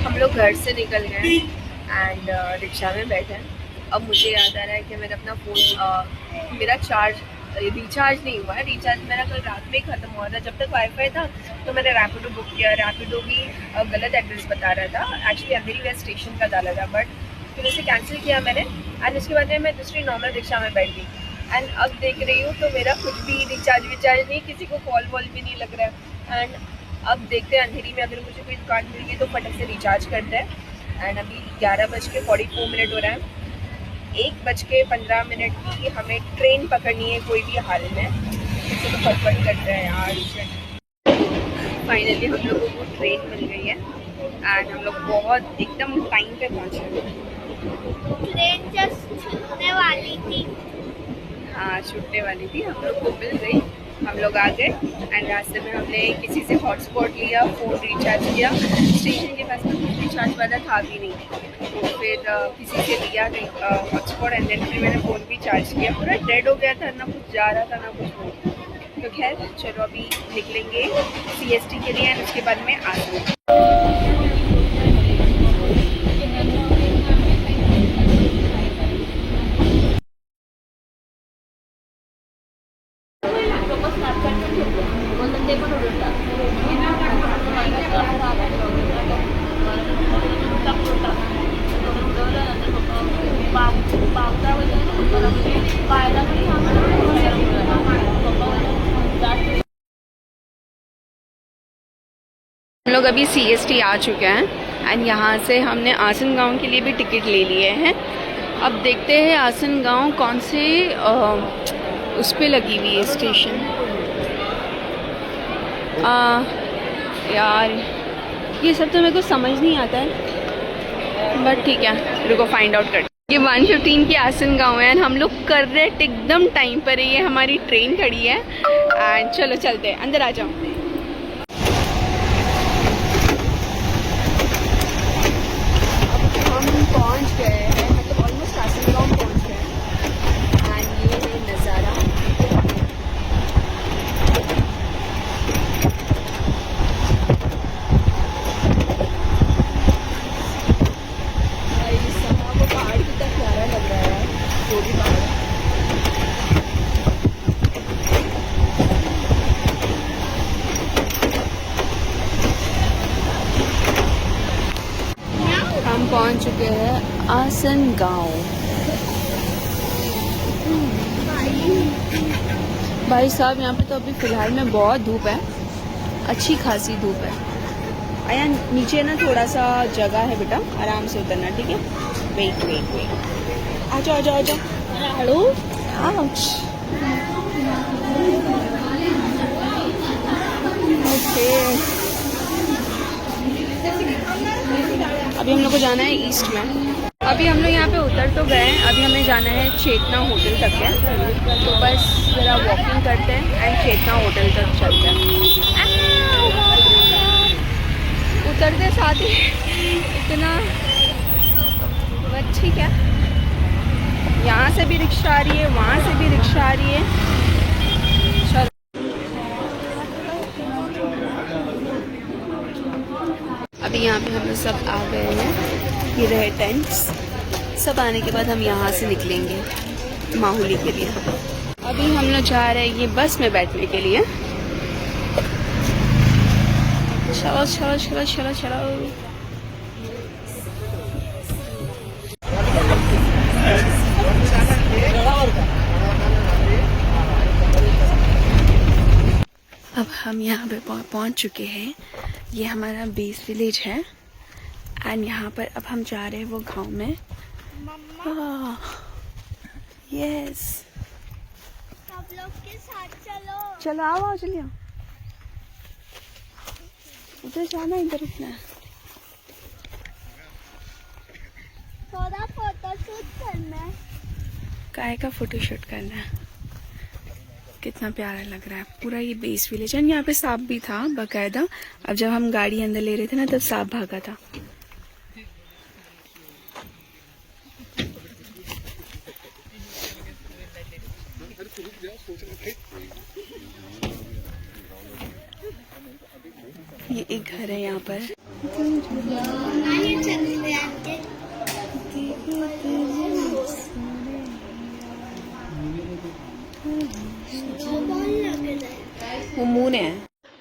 हम लोग घर से निकल गए एंड रिक्शा में बैठे हैं। अब मुझे याद आ रहा है कि मैंने अपना फ़ोन मेरा रिचार्ज नहीं हुआ है। रिचार्ज मेरा कल रात में ही ख़त्म हुआ था। जब तक वाईफाई था तो मैंने रैपिडो बुक किया। रैपिडो भी गलत एड्रेस बता रहा था, एक्चुअली अंधेरी वेस्ट स्टेशन का डाला था, बट फिर उसे कैंसिल किया मैंने एंड उसके बाद में मैं दूसरी नॉर्मल रिक्शा में बैठ गई। एंड अब देख रही हूँ तो मेरा कुछ भी रिचार्ज नहीं, किसी को कॉल वॉल भी नहीं लग रहा है। एंड अब देखते हैं अंधेरी में अगर मुझे कोई दुकान मिल गई तो फटक से रिचार्ज करते हैं। एंड अभी 11:44 हो रहा है। 1:15 की हमें ट्रेन पकड़नी है कोई भी हाल में, इसे तो फटफट करते हैं यार। फाइनली हम लोगों को ट्रेन मिल गई है एंड हम लोग बहुत एकदम टाइम पे पहुँचे हैं। ट्रेन जस्ट छूटने वाली थी। हाँ, छूटने वाली थी, हम लोग को मिल गई। हम लोग आ गए एंड रास्ते में हमने किसी से हॉटस्पॉट लिया, फ़ोन रिचार्ज किया। स्टेशन के पास में कुछ रिचार्ज वाला था भी नहीं, तो फिर किसी से लिया हॉटस्पॉट एंड देन फिर मैंने फ़ोन भी चार्ज किया। पूरा डेड हो गया था, ना कुछ जा रहा था ना कुछ। तो खैर चलो अभी निकलेंगे CST के लिए एंड उसके बाद में आ जाऊँगी। हम लोग अभी CST आ चुके हैं एंड यहाँ से हमने आसन गांव के लिए भी टिकट ले लिए हैं। अब देखते हैं आसन गांव कौन से उस पे लगी हुई है स्टेशन। यार ये सब तो मेरे को समझ नहीं आता है, बट ठीक है, रुको फाइंड आउट करते। ये 1:15 की आसन गांव है एंड हम लोग करेक्ट एकदम टाइम पर है। ये हमारी ट्रेन खड़ी है एंड चलो चलते हैं, अंदर आ जाओ। पहुंच गए हैं, मतलब ऑलमोस्ट आसन गांव पहुंच गए हैं एंड ये है नज़ारा। वो पहाड़ कितना प्यारा लग रहा है, जो भी पहाड़ है। हम पहुंच चुके हैं आसन गांव। भाई साहब यहाँ पे तो अभी फ़िलहाल में बहुत धूप है, अच्छी खासी धूप है। आया नीचे ना थोड़ा सा जगह है बेटा, आराम से उतरना, ठीक है। वेट वेट वेट, आ जाओ आ जाओ आ जाओ। Hello, okay. अभी हम लोग को जाना है ईस्ट में। अभी हम लोग यहाँ पे उतर तो गए हैं, अभी हमें जाना है चेतना होटल तक है, तो बस ज़रा वॉकिंग करते हैं एंड चेतना होटल तक चलते हैं। उतरते साथ ही इतना, बस ठीक है। यहाँ से भी रिक्शा आ रही है, वहाँ से भी रिक्शा आ रही है। चलो अभी यहाँ पे हम लोग सब आ गए हैं, ये रहे टेंट्स। सब आने के बाद हम यहाँ से निकलेंगे माहुली के लिए। अभी हम लोग जा रहे हैं ये बस में बैठने के लिए। चलो चलो चलो चलो चलो। अब हम यहाँ पे पहुँच चुके हैं। ये हमारा बेस विलेज है एंड यहाँ पर अब हम जा रहे हैं वो गांव में। यस, सब लोग के साथ चलो। चलो आओ चलिए, उधर जाना, इधर रुकना है। थोड़ा फोटोशूट करना है। काय का फोटोशूट करना है? कितना प्यारा लग रहा है पूरा ये बेस विलेज। एंड यहाँ पे सांप भी था बाकायदा। अब जब हम गाड़ी अंदर ले रहे थे ना तब सांप भागा था। ये एक घर है यहाँ पर। आइए चलते हैं आगे। बहुत लग रहा है। वो मून है।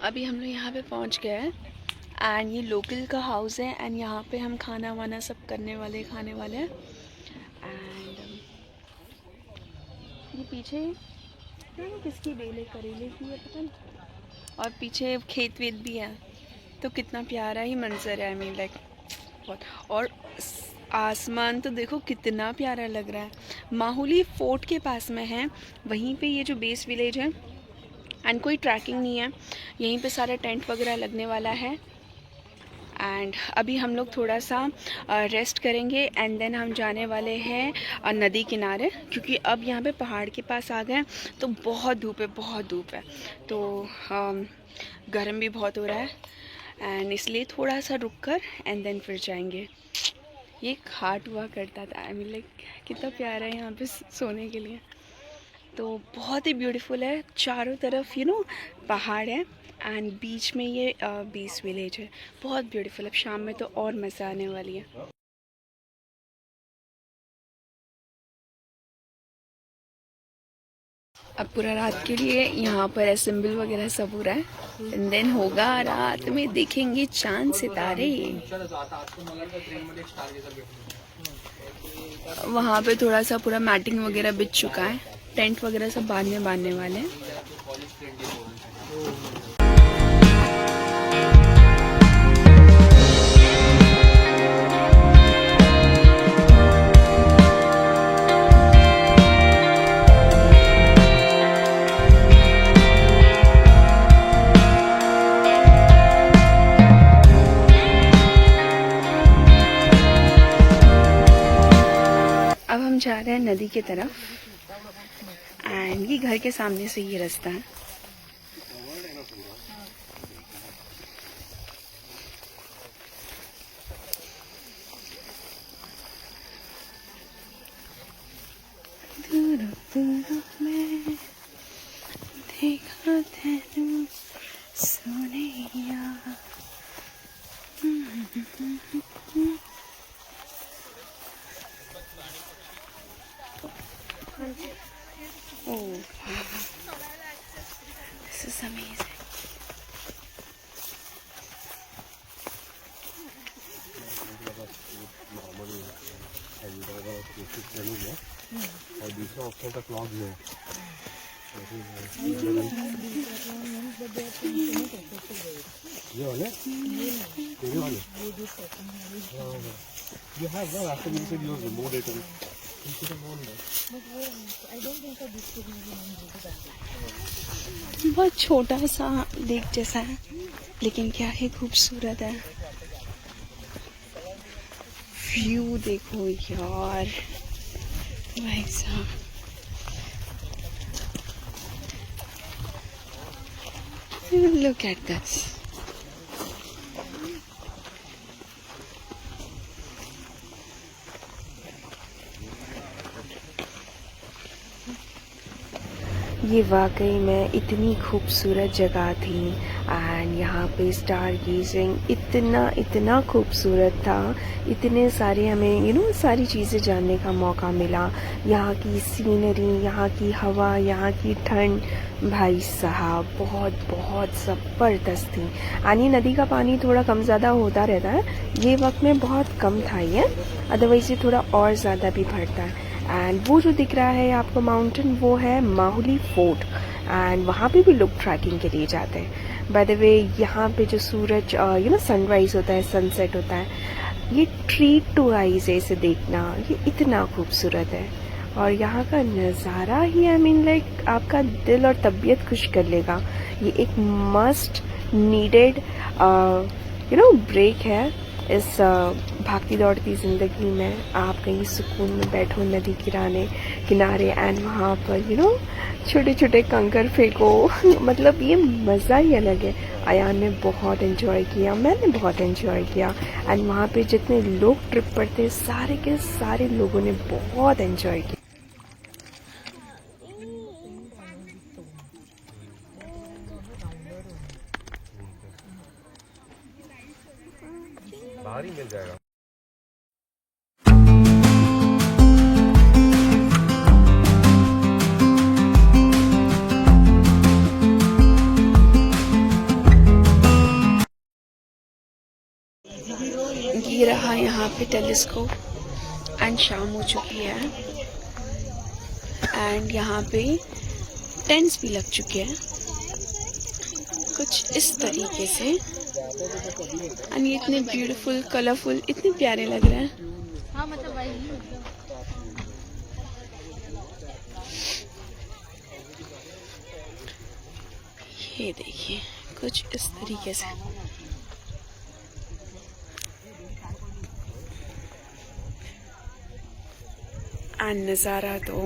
अभी हम लोग यहाँ पे पहुँच गए हैं एंड ये लोकल का हाउस है एंड यहाँ पे हम खाना वाना सब करने वाले खाने वाले हैं। एंड ये पीछे किसकी बेल है, करेले की है पता नहीं, और पीछे खेत वेत भी है। तो कितना प्यारा ही मंजर है, आई मीन लाइक बहुत। और आसमान तो देखो कितना प्यारा लग रहा है। माहुली फोर्ट के पास में है, वहीं पे ये जो बेस विलेज है एंड कोई ट्रैकिंग नहीं है, यहीं पे सारा टेंट वगैरह लगने वाला है। एंड अभी हम लोग थोड़ा सा रेस्ट करेंगे एंड देन हम जाने वाले हैं नदी किनारे, क्योंकि अब यहाँ पे पहाड़ के पास आ गए हैं तो बहुत धूप है, बहुत धूप है, तो गर्म भी बहुत हो रहा है एंड इसलिए थोड़ा सा रुक कर एंड देन फिर जाएंगे। ये घाट हुआ करता था, आई मीन लाइक कितना प्यारा है यहाँ पे सोने के लिए। तो बहुत ही ब्यूटीफुल है, चारों तरफ पहाड़ है एंड बीच में ये बीस विलेज है, बहुत ब्यूटीफुल। अब शाम में तो और मज़ा आने वाली है। अब पूरा रात के लिए यहाँ पर असेंबल वगैरह सब हो रहा है एंड देन होगा रात में देखेंगे चांद सितारे। वहाँ पे थोड़ा सा पूरा मैटिंग वगैरह बिछ चुका है, टेंट वगैरह सब बांधने वाले हैं। अब हम जा रहे हैं नदी की तरफ एंड ये घर के सामने से ये रास्ता है। मैं देखा तेनू Sonia. Oh, this is amazing. और दूसरा ऑप्शन का क्लॉक जो है ये वाले you have that after you said you removed it and you should have known that. बहुत छोटा सा लेक जैसा है लेकिन क्या ही खूबसूरत है। व्यू देखो यार भाई साहब, look at this. ये वाकई में इतनी खूबसूरत जगह थी एंड यहाँ पे स्टार गेजिंग इतना खूबसूरत था। इतने सारे हमें सारी चीज़ें जानने का मौका मिला। यहाँ की सीनरी, यहाँ की हवा, यहाँ की ठंड, भाई साहब बहुत ज़बरदस्त थी। यानी नदी का पानी थोड़ा कम ज़्यादा होता रहता है, ये वक्त में बहुत कम था ये, अदरवाइज ये थोड़ा और ज़्यादा भी भरता है। एंड वो जो दिख रहा है आपको माउंटेन, वो है माहुली फोर्ट एंड वहाँ पे भी लोग ट्रैकिंग के लिए जाते हैं। बाय द वे यहाँ पे जो सूरज सनराइज होता है, सनसेट होता है, ये ट्रीट टू आईज है इसे देखना, ये इतना खूबसूरत है। और यहाँ का नज़ारा ही आई मीन लाइक आपका दिल और तबीयत खुश कर लेगा। ये एक मस्ट नीडेड ब्रेक है इस भागती दौड़ती ज़िंदगी में। आप कहीं सुकून में बैठो नदी किनारे एंड वहाँ पर छोटे छोटे कंकर फेंको मतलब ये मज़ा ही अलग है। अयान ने बहुत एंजॉय किया, मैंने बहुत एंजॉय किया एंड वहाँ पे जितने लोग ट्रिप पर थे सारे के सारे लोगों ने बहुत एंजॉय किया। नहीं मिल जाएगा। ये रहा यहाँ पे टेलीस्कोप एंड शाम हो चुकी है एंड यहाँ पे टेंट्स भी लग चुके हैं कुछ इस तरीके से एंड ये इतने ब्यूटीफुल कलरफुल इतने प्यारे लग रहे हैं। हाँ मतलब वही ये देखिए कुछ इस तरीके से एंड नज़ारा तो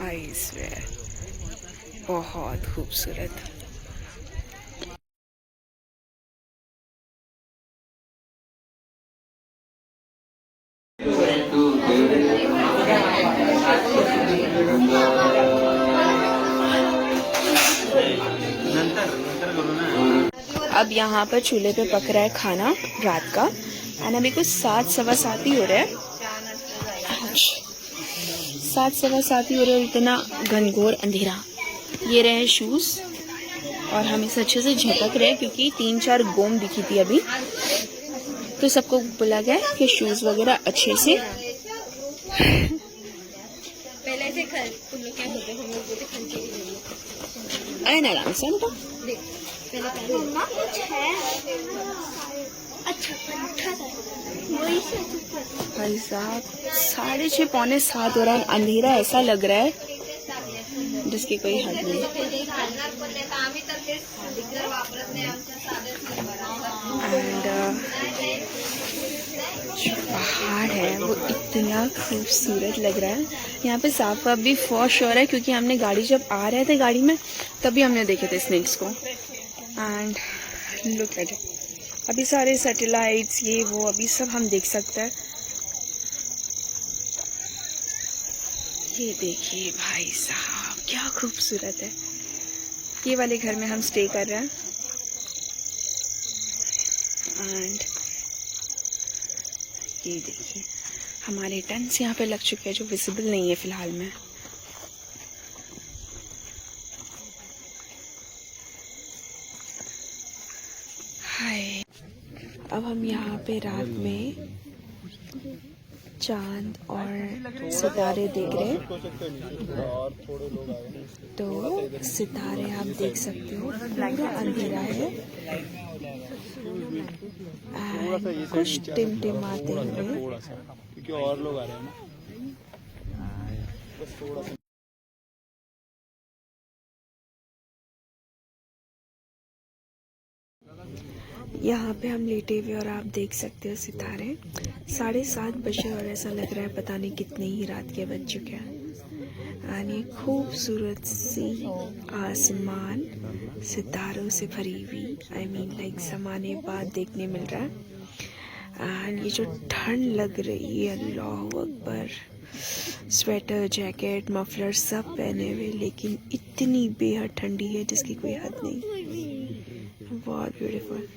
आई स्वेयर बहुत खूबसूरत। अब यहाँ पर चूल्हे पे पक रहा है खाना रात का एंड अभी कुछ 7:15 ही हो रहे हैं। 7:15 हो रहे हैं। इतना घनघोर अंधेरा। ये रहे शूज और हम इसे अच्छे से झटक रहे हैं क्योंकि 3-4 गोम दिखी थी अभी, तो सबको बोला गया कि शूज वगैरह अच्छे से पहले से क्या होते हम लोग आए ना आराम से तो मम्मा कुछ है अच्छा वही से भाई साहब 6:30 पौने 7 हो रहा है। अंधेरा ऐसा लग रहा है जिसकी कोई हद नहीं। एंड जो पहाड़ है वो इतना खूबसूरत लग रहा है। यहाँ पे सांप वाप भी फॉर श्योर है क्योंकि हमने गाड़ी जब आ रहे थे गाड़ी में तभी हमने देखे थे स्नेक्स को। एंड लुक एट इट, अभी सारे सैटेलाइट्स ये वो अभी सब हम देख सकते हैं। ये देखिए भाई साहब क्या खूबसूरत है। ये वाले घर में हम स्टे कर रहे हैं एंड ये देखिए हमारे टेंट्स यहाँ पे लग चुके हैं जो विजिबल नहीं है फिलहाल में। हाय, अब हम यहाँ पे रात में चांद और सितारे देख रहे हैं। तो सितारे आप देख सकते हो, पूरा अंधेरा है एंड कुछ टिमटिमाते हुए। क्योंकि और लोग आ रहे हैं ना, बस थोड़ा सा। यहाँ पे हम लेटे हुए और आप देख सकते हो सितारे। 7:30 बजे और ऐसा लग रहा है पता नहीं कितने ही रात के बज चुके हैं। और ये खूबसूरत सी आसमान सितारों से भरी हुई आई मीन लाइक ज़माने बाद देखने मिल रहा है। एंड ये जो ठंड लग रही है अल्लाह अकबर, स्वेटर जैकेट मफलर सब पहने हुए, लेकिन इतनी बेहद ठंडी है जिसकी कोई हद नहीं। बहुत ब्यूटीफुल।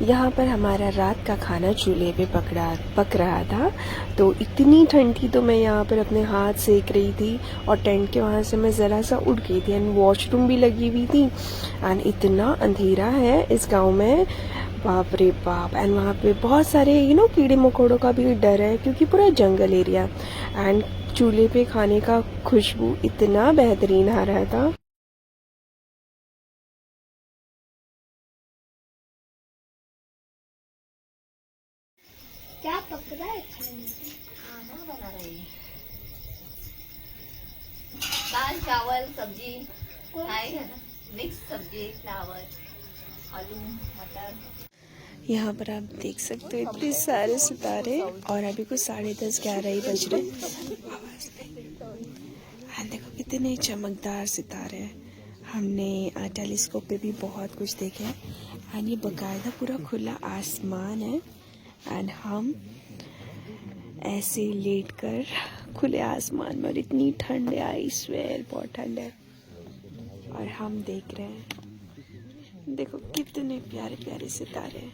यहाँ पर हमारा रात का खाना चूल्हे पे पक रहा था, तो इतनी ठंड थी तो मैं यहाँ पर अपने हाथ सेक रही थी और टेंट के वहाँ से मैं ज़रा सा उठ गई थी एंड वॉशरूम भी लगी हुई थी। एंड इतना अंधेरा है इस गांव में, बाप रे बाप। एंड वहाँ पे बहुत सारे कीड़े मकोड़ों का भी डर है क्योंकि पूरा जंगल एरिया। एंड चूल्हे पे खाने का खुशबू इतना बेहतरीन आ रहा था। क्या पक रहा है? खाना बना रही है, दाल चावल सब्जी खाएगा ना, मिक्स सब्जी फ्लावर आलू मटर। यहाँ पर आप देख सकते हो इतने सारे सितारे और अभी कुछ 10:30-11 ही बज रहे। देखो कितने चमकदार सितारे हैं। हमने टेलीस्कोप पे भी बहुत कुछ देखे हैं एंड ये बाकायदा पूरा खुला आसमान है एंड हम ऐसे लेटकर खुले आसमान में, और इतनी ठंड है आई स्वेयर बहुत ठंड है, और हम देख रहे हैं। देखो कितने प्यारे प्यारे सितारे हैं।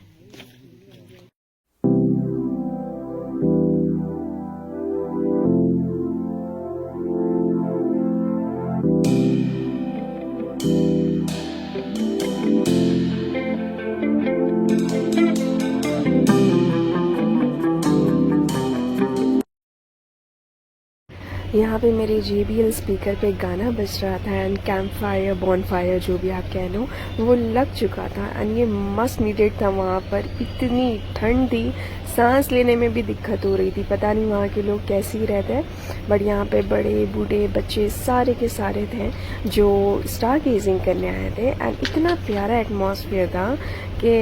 यहाँ पे मेरे JBL स्पीकर पे गाना बज रहा था and camp fire Bon fire जो भी आप कह लो वो लग चुका था एंड ये मस्ट नीडेड था। वहाँ पर इतनी ठंड थी, सांस लेने में भी दिक्कत हो रही थी। पता नहीं वहाँ के लोग कैसे ही रहते हैं, बट यहाँ पे बड़े बूढ़े बच्चे सारे के सारे थे जो स्टार गेजिंग करने आए थे एंड इतना प्यारा एटमॉस्फेयर था कि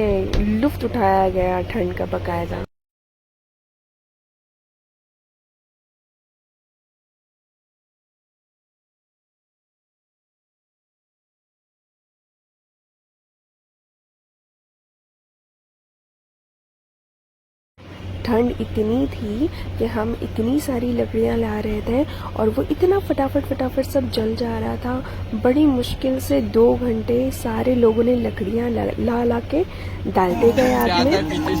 लुत्फ़ उठाया गया ठंड का बकायदा। ठंड इतनी थी कि हम इतनी सारी लकड़ियां ला रहे थे और वो इतना फटाफट सब जल जा रहा था। बड़ी मुश्किल से 2 घंटे सारे लोगों ने लकड़ियां ला के डालते गए आग में,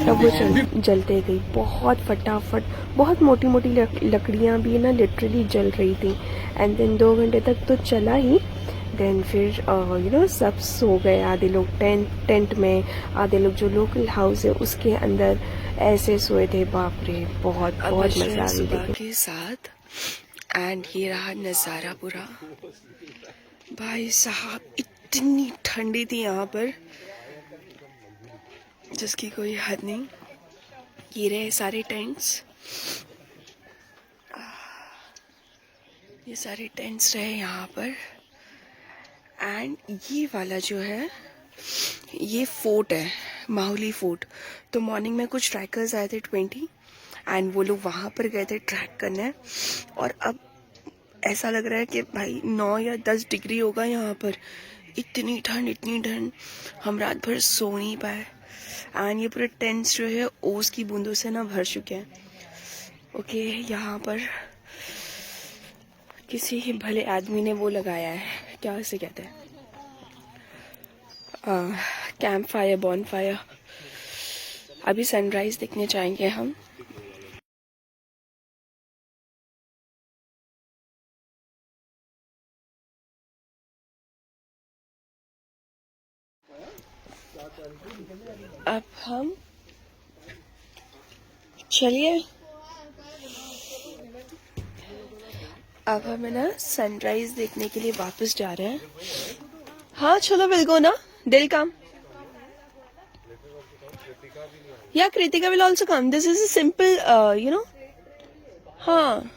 तब वो जलते गई बहुत फटाफट। बहुत मोटी मोटी लकड़ियां भी ना लिटरली जल रही थी एंड देन 2 घंटे तक तो चला ही। देन फिर सब सो गए, आधे लोग टेंट में, आधे लोग जो लोकल हाउस है उसके अंदर ऐसे सोए थे। बाप रे, बहुत मजा आ गई के साथ। एंड ये रहा नज़ारा पूरा। भाई साहब इतनी ठंडी थी यहाँ पर जिसकी कोई हद नहीं। ये रहे सारे टेंट्स, ये सारे टेंट्स रहे यहाँ पर। एंड ये वाला जो है ये फोर्ट है, माहुली फोर्ट। तो मॉर्निंग में कुछ ट्रैकर्स आए थे 20 एंड वो लोग वहाँ पर गए थे ट्रैक करने और अब ऐसा लग रहा है कि भाई 9 या 10 डिग्री होगा यहाँ पर। इतनी ठंड हम रात भर सो नहीं पाए एंड ये पूरे टेंट्स जो है ओस की बूंदों से ना भर चुके हैं। ओके, यहाँ पर किसी भले आदमी ने वो लगाया है, क्या उसे कहते हैं, कैंप फायर बॉन फायर। अभी सनराइज देखने जाएंगे हम। अब हम चलिए, अब हम ना सनराइज देखने के लिए वापस जा रहे हैं। हाँ चलो, विल गो ना, दिल कम। या Kritika will also come. This is a simple हाँ।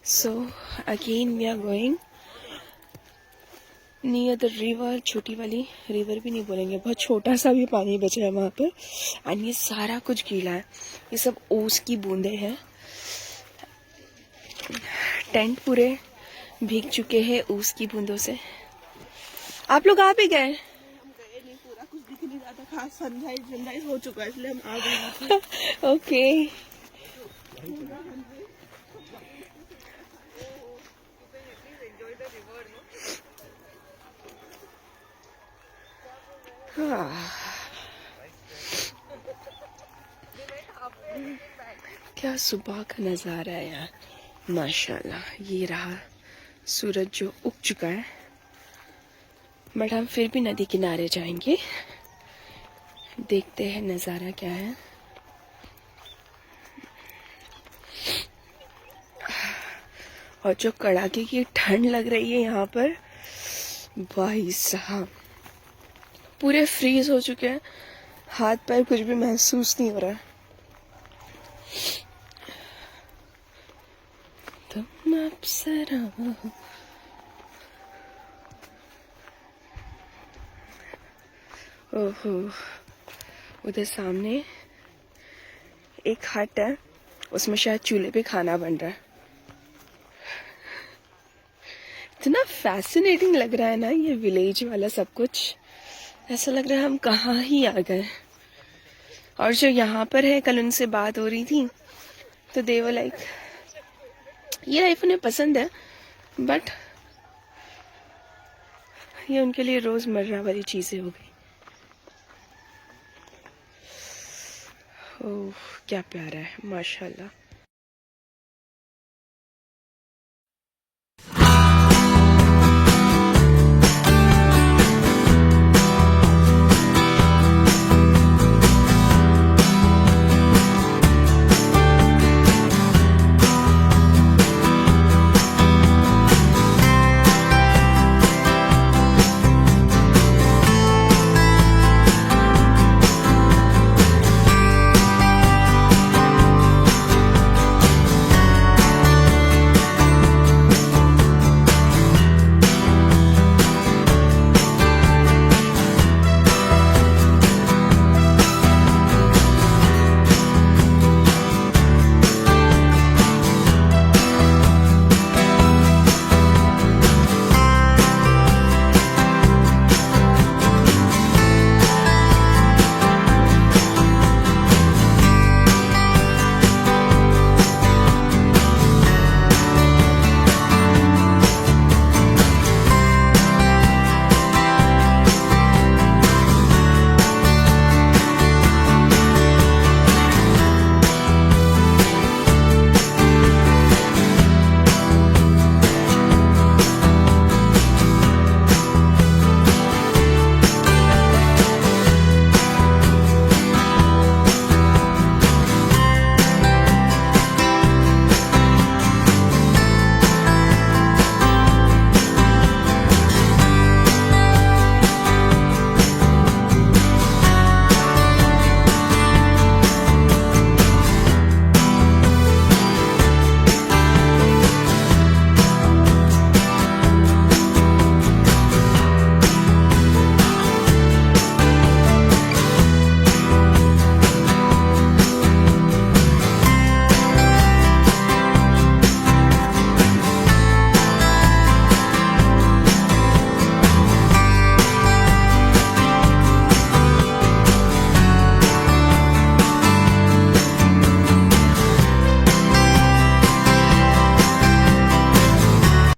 So again we are going near the river. छोटी वाली रिवर भी नहीं बोलेंगे, बहुत छोटा सा भी पानी बच रहा है वहाँ पर एंड ये सारा कुछ गीला है। ये सब ओस की बूंदे हैं। टेंट पूरे भीग चुके हैं ओस की बूंदों से। आप लोग आ भी गए? नहीं, पूरा कुछ दिख नहीं रहा था, खास सनराइज हो चुका है इसलिए हम आ गए। ओके, क्या सुबह का नज़ारा है यार, माशाल्लाह। ये रहा सूरज जो उग चुका है, बट हम फिर भी नदी किनारे जाएंगे, देखते हैं नज़ारा क्या है। और जो कड़ाके की ठंड लग रही है यहाँ पर, भाई साहब पूरे फ्रीज हो चुके हैं, हाथ पैर कुछ भी महसूस नहीं हो रहा है। तुम अप्सरा, ओहो, उधर सामने एक हट है, उसमें शायद चूल्हे पे खाना बन रहा है। इतना फैसिनेटिंग लग रहा है ना ये विलेज वाला सब कुछ। ऐसा लग रहा है हम कहाँ ही आ गए। और जो यहाँ पर है, कल उनसे बात हो रही थी तो दे वर लाइक ये लाइफ उन्हें पसंद है बट ये उनके लिए रोजमर्रा वाली चीजें हो गई। ओह क्या प्यारा है माशाल्लाह।